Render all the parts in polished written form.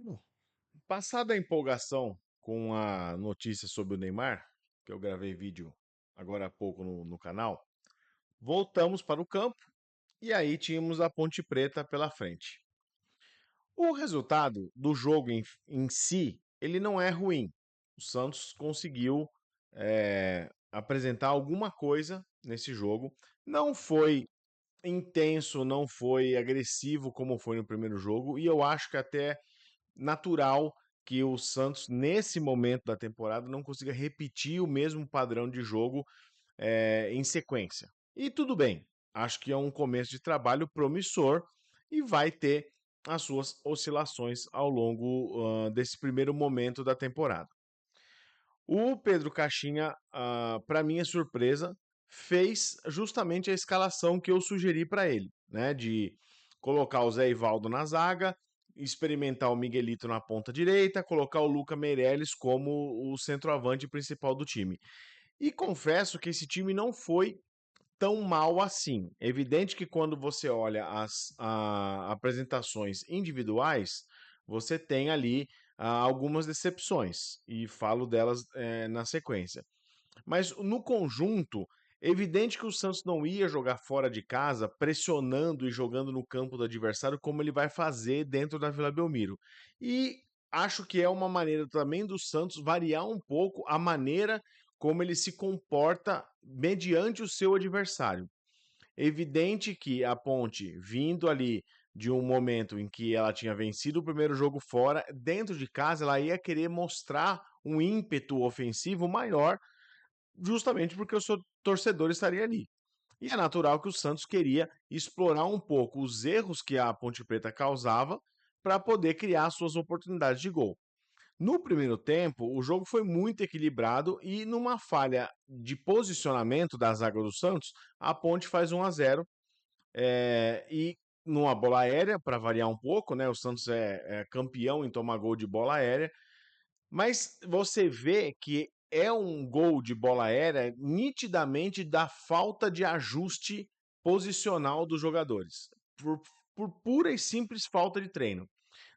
Bom, passada a empolgação com a notícia sobre o Neymar, que eu gravei vídeo agora há pouco no canal, voltamos para o campo e aí tínhamos a Ponte Preta pela frente. O resultado do jogo em si, ele não é ruim. O Santos conseguiu apresentar alguma coisa nesse jogo. Não foi intenso, não foi agressivo como foi no primeiro jogo, e eu acho que até natural que o Santos, nesse momento da temporada, não consiga repetir o mesmo padrão de jogo em sequência. E tudo bem, acho que é um começo de trabalho promissor e vai ter as suas oscilações ao longo desse primeiro momento da temporada. O Pedro Caixinha, para minha surpresa, fez justamente a escalação que eu sugeri para ele, né? De colocar o Zé Ivaldo na zaga, experimentar o Miguelito na ponta direita, colocar o Luca Meirelles como o centroavante principal do time. E confesso que esse time não foi tão mal assim. É evidente que quando você olha as apresentações individuais, você tem ali algumas decepções, e falo delas na sequência. Mas no conjunto, é evidente que o Santos não ia jogar fora de casa, pressionando e jogando no campo do adversário, como ele vai fazer dentro da Vila Belmiro. E acho que é uma maneira também do Santos variar um pouco a maneira como ele se comporta mediante o seu adversário. É evidente que a Ponte, vindo ali de um momento em que ela tinha vencido o primeiro jogo fora, dentro de casa ela ia querer mostrar um ímpeto ofensivo maior, justamente porque o seu torcedor estaria ali. E é natural que o Santos queria explorar um pouco os erros que a Ponte Preta causava para poder criar suas oportunidades de gol. No primeiro tempo, o jogo foi muito equilibrado e numa falha de posicionamento da zaga do Santos, a Ponte faz 1-0 e numa bola aérea, para variar um pouco, né? O Santos é campeão em tomar gol de bola aérea, mas você vê que é um gol de bola aérea nitidamente da falta de ajuste posicional dos jogadores, por, por pura e simples falta de treino.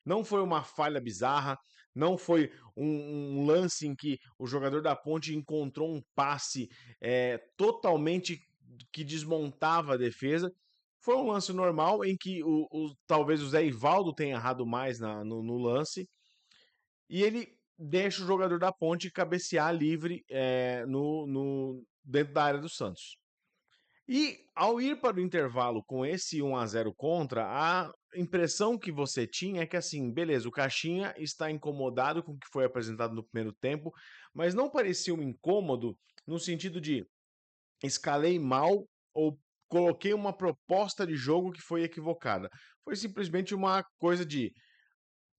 Não foi uma falha bizarra, não foi um lance em que o jogador da Ponte encontrou um passe totalmente que desmontava a defesa. Foi um lance normal em que talvez o Zé Ivaldo tenha errado mais no lance e ele deixa o jogador da Ponte cabecear livre dentro da área do Santos. E ao ir para o intervalo com esse 1-0 contra, a impressão que você tinha é que assim, beleza, o Caixinha está incomodado com o que foi apresentado no primeiro tempo, mas não parecia um incômodo no sentido de escalei mal ou coloquei uma proposta de jogo que foi equivocada. Foi simplesmente uma coisa de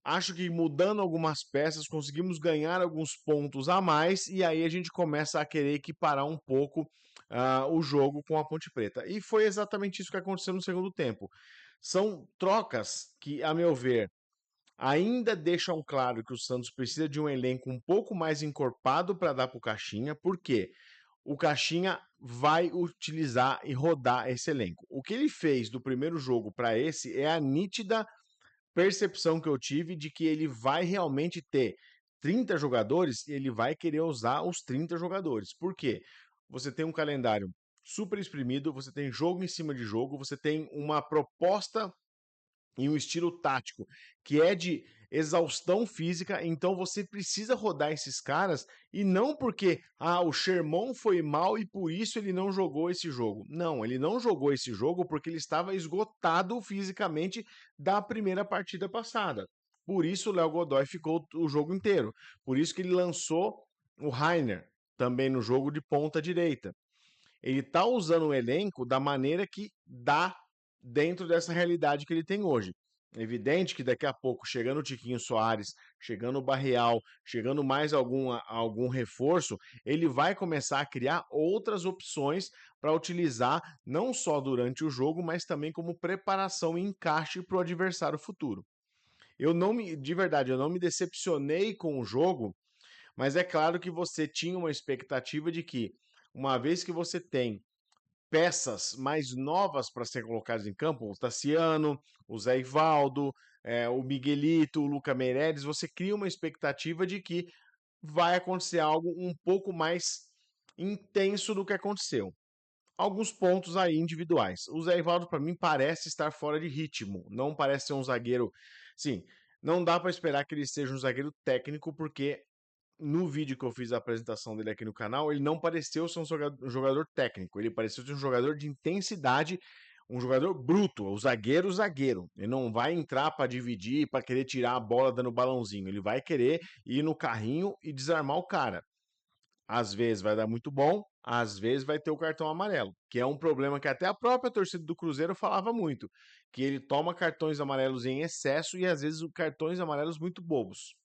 acho que mudando algumas peças conseguimos ganhar alguns pontos a mais e aí a gente começa a querer equiparar um pouco o jogo com a Ponte Preta. E foi exatamente isso que aconteceu no segundo tempo. São trocas que, a meu ver, ainda deixam claro que o Santos precisa de um elenco um pouco mais encorpado para dar para o Caixinha, porque o Caixinha vai utilizar e rodar esse elenco. O que ele fez do primeiro jogo para esse é a nítida percepção que eu tive de que ele vai realmente ter 30 jogadores e ele vai querer usar os 30 jogadores. Por quê? Você tem um calendário super exprimido, você tem jogo em cima de jogo, você tem uma proposta e um estilo tático que é de exaustão física, então você precisa rodar esses caras e não porque o Sherman foi mal e por isso ele não jogou esse jogo. Não, ele não jogou esse jogo porque ele estava esgotado fisicamente da primeira partida passada. Por isso o Léo Godoy ficou o jogo inteiro. Por isso que ele lançou o Rainer também no jogo de ponta direita. Ele tá usando o elenco da maneira que dá dentro dessa realidade que ele tem hoje. É evidente que daqui a pouco, chegando o Tiquinho Soares, chegando o Barreal, chegando mais algum reforço, ele vai começar a criar outras opções para utilizar não só durante o jogo, mas também como preparação e encaixe para o adversário futuro. De verdade, eu não me decepcionei com o jogo, mas é claro que você tinha uma expectativa de que, uma vez que você tem peças mais novas para serem colocadas em campo, o Tassiano, o Zé Ivaldo, o Miguelito, o Luca Meireles, você cria uma expectativa de que vai acontecer algo um pouco mais intenso do que aconteceu. Alguns pontos aí individuais. O Zé Ivaldo, para mim, parece estar fora de ritmo. Não parece ser um zagueiro. Sim, não dá para esperar que ele seja um zagueiro técnico, porque no vídeo que eu fiz a apresentação dele aqui no canal, ele não pareceu ser um jogador técnico. Ele pareceu ser um jogador de intensidade, um jogador bruto, o zagueiro, zagueiro. Ele não vai entrar para dividir, para querer tirar a bola dando balãozinho. Ele vai querer ir no carrinho e desarmar o cara. Às vezes vai dar muito bom, às vezes vai ter o cartão amarelo, que é um problema que até a própria torcida do Cruzeiro falava muito, que ele toma cartões amarelos em excesso e às vezes cartões amarelos muito bobos.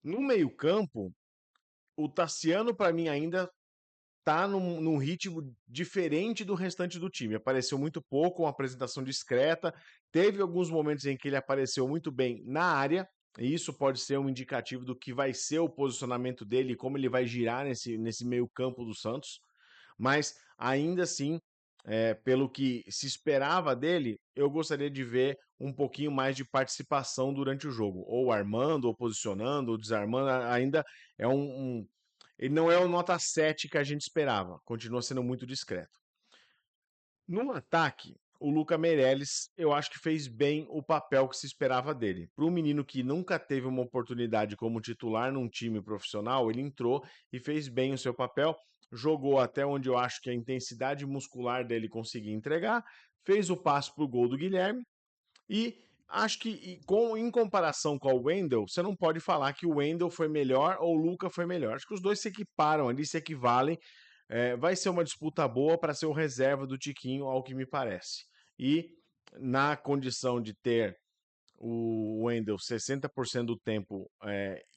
No meio-campo, o Tassiano para mim ainda tá num ritmo diferente do restante do time. Apareceu muito pouco, uma apresentação discreta. Teve alguns momentos em que ele apareceu muito bem na área, e isso pode ser um indicativo do que vai ser o posicionamento dele e como ele vai girar nesse meio-campo do Santos. Mas ainda assim, pelo que se esperava dele, eu gostaria de ver um pouquinho mais de participação durante o jogo, ou armando, ou posicionando, ou desarmando. Ainda é ele não é o nota 7 que a gente esperava, continua sendo muito discreto. No ataque, o Luca Meireles, eu acho que fez bem o papel que se esperava dele. Para um menino que nunca teve uma oportunidade como titular num time profissional, ele entrou e fez bem o seu papel, jogou até onde eu acho que a intensidade muscular dele conseguia entregar, fez o passe para o gol do Guilherme e acho que em comparação com o Wendel, você não pode falar que o Wendel foi melhor ou o Luca foi melhor. Acho que os dois se equiparam ali, se equivalem. Vai ser uma disputa boa para ser o reserva do Tiquinho, ao que me parece. E na condição de ter o Wendel 60% do tempo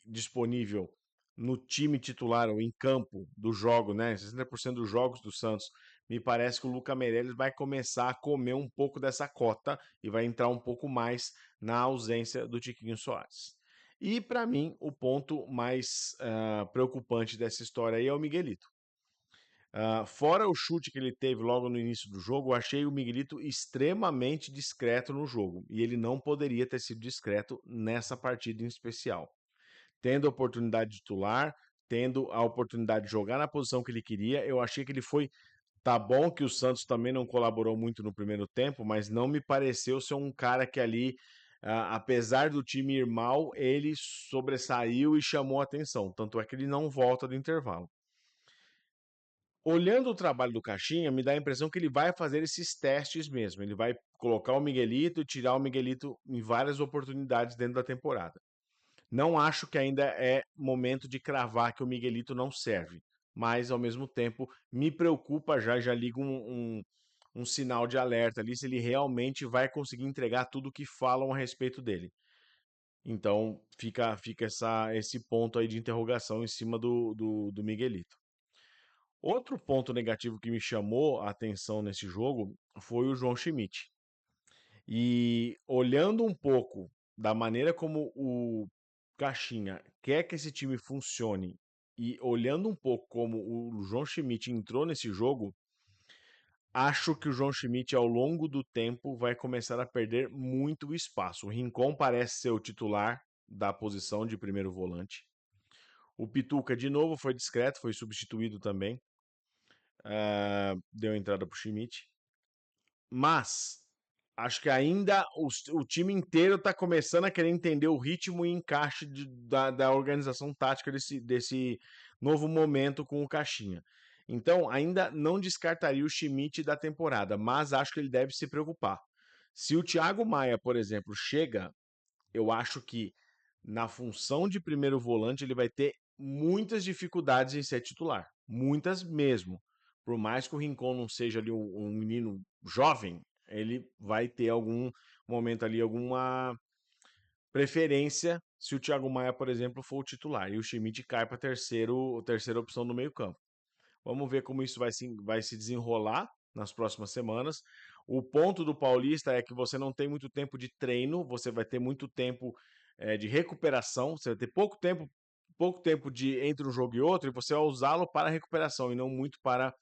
disponível no time titular ou em campo do jogo, né? 60% dos jogos do Santos, me parece que o Luca Meireles vai começar a comer um pouco dessa cota e vai entrar um pouco mais na ausência do Tiquinho Soares. E para mim, o ponto mais preocupante dessa história aí é o Miguelito. Fora o chute que ele teve logo no início do jogo, eu achei o Miguelito extremamente discreto no jogo. E ele não poderia ter sido discreto nessa partida em especial. Tendo a oportunidade de titular, tendo a oportunidade de jogar na posição que ele queria, eu achei que ele foi. Tá bom que o Santos também não colaborou muito no primeiro tempo, mas não me pareceu ser um cara que ali, apesar do time ir mal, ele sobressaiu e chamou a atenção. Tanto é que ele não volta do intervalo. Olhando o trabalho do Caixinha, me dá a impressão que ele vai fazer esses testes mesmo. Ele vai colocar o Miguelito e tirar o Miguelito em várias oportunidades dentro da temporada. Não acho que ainda é momento de cravar que o Miguelito não serve, mas ao mesmo tempo me preocupa já liga um sinal de alerta ali se ele realmente vai conseguir entregar tudo o que falam a respeito dele. Então fica esse ponto aí de interrogação em cima do Miguelito. Outro ponto negativo que me chamou a atenção nesse jogo foi o João Schmidt. E olhando um pouco da maneira como o Caixinha quer que esse time funcione e olhando um pouco como o João Schmidt entrou nesse jogo, acho que o João Schmidt ao longo do tempo vai começar a perder muito espaço. O Rincon parece ser o titular da posição de primeiro volante. O Pituca de novo foi discreto, foi substituído também. Deu entrada para o Schmidt. Mas acho que ainda o time inteiro está começando a querer entender o ritmo e encaixe da organização tática desse novo momento com o Caixinha. Então, ainda não descartaria o Schmidt da temporada, mas acho que ele deve se preocupar. Se o Thiago Maia, por exemplo, chega, eu acho que na função de primeiro volante ele vai ter muitas dificuldades em ser titular. Muitas mesmo. Por mais que o Rincon não seja ali um menino jovem, ele vai ter algum momento ali, alguma preferência se o Thiago Maia, por exemplo, for o titular. E o Schmidt cai para terceira opção no meio-campo. Vamos ver como isso vai se desenrolar nas próximas semanas. O ponto do Paulista é que você não tem muito tempo de treino, você vai ter muito tempo de recuperação, você vai ter pouco tempo de entre um jogo e outro, e você vai usá-lo para recuperação e não muito para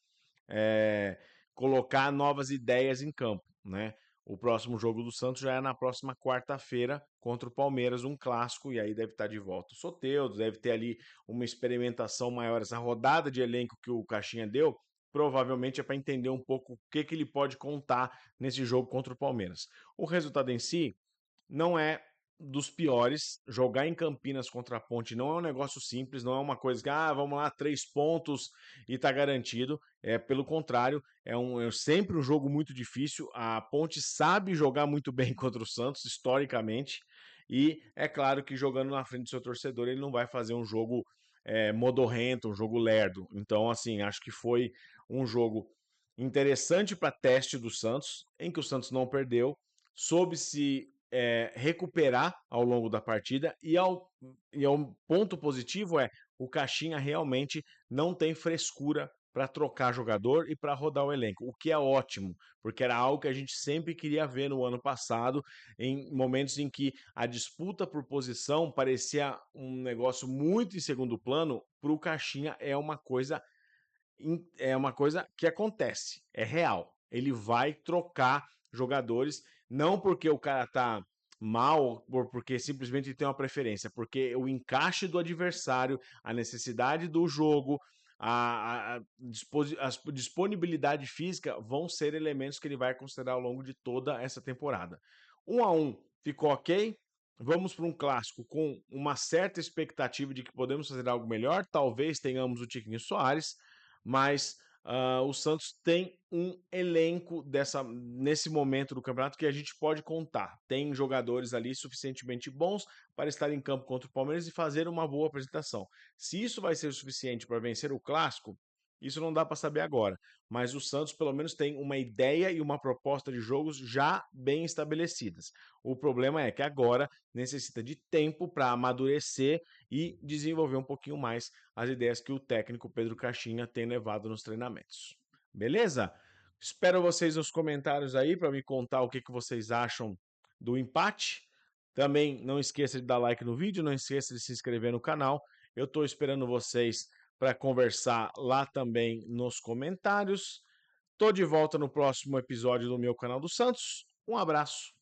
colocar novas ideias em campo, né? O próximo jogo do Santos já é na próxima quarta-feira contra o Palmeiras, um clássico, e aí deve estar de volta o Soteldo, deve ter ali uma experimentação maior. Essa rodada de elenco que o Caixinha deu, provavelmente é para entender um pouco o que, que ele pode contar nesse jogo contra o Palmeiras. O resultado em si não é dos piores. Jogar em Campinas contra a Ponte não é um negócio simples, não é uma coisa que, vamos lá, 3 pontos e tá garantido. É pelo contrário, é sempre um jogo muito difícil. A Ponte sabe jogar muito bem contra o Santos, historicamente, e é claro que jogando na frente do seu torcedor, ele não vai fazer um jogo modorrento, um jogo lerdo. Então, assim, acho que foi um jogo interessante para teste do Santos, em que o Santos não perdeu, soube se recuperar ao longo da partida e ao ponto positivo o Caixinha realmente não tem frescura para trocar jogador e para rodar o elenco, o que é ótimo, porque era algo que a gente sempre queria ver no ano passado, em momentos em que a disputa por posição parecia um negócio muito em segundo plano. Para o Caixinha é uma coisa que acontece, é real. Ele vai trocar jogadores, não porque o cara tá mal ou porque simplesmente ele tem uma preferência, porque o encaixe do adversário, a necessidade do jogo, a disponibilidade física vão ser elementos que ele vai considerar ao longo de toda essa temporada. 1-1 ficou ok. Vamos para um clássico com uma certa expectativa de que podemos fazer algo melhor. Talvez tenhamos o Tiquinho Soares, mas o Santos tem um elenco nesse momento do campeonato que a gente pode contar. Tem jogadores ali suficientemente bons para estar em campo contra o Palmeiras e fazer uma boa apresentação. Se isso vai ser o suficiente para vencer o clássico, isso não dá para saber agora. Mas o Santos, pelo menos, tem uma ideia e uma proposta de jogos já bem estabelecidas. O problema é que agora necessita de tempo para amadurecer e desenvolver um pouquinho mais as ideias que o técnico Pedro Caixinha tem levado nos treinamentos. Beleza? Espero vocês nos comentários aí para me contar o que vocês acham do empate. Também não esqueça de dar like no vídeo, não esqueça de se inscrever no canal. Eu estou esperando vocês para conversar lá também nos comentários. Estou de volta no próximo episódio do meu canal do Santos. Um abraço.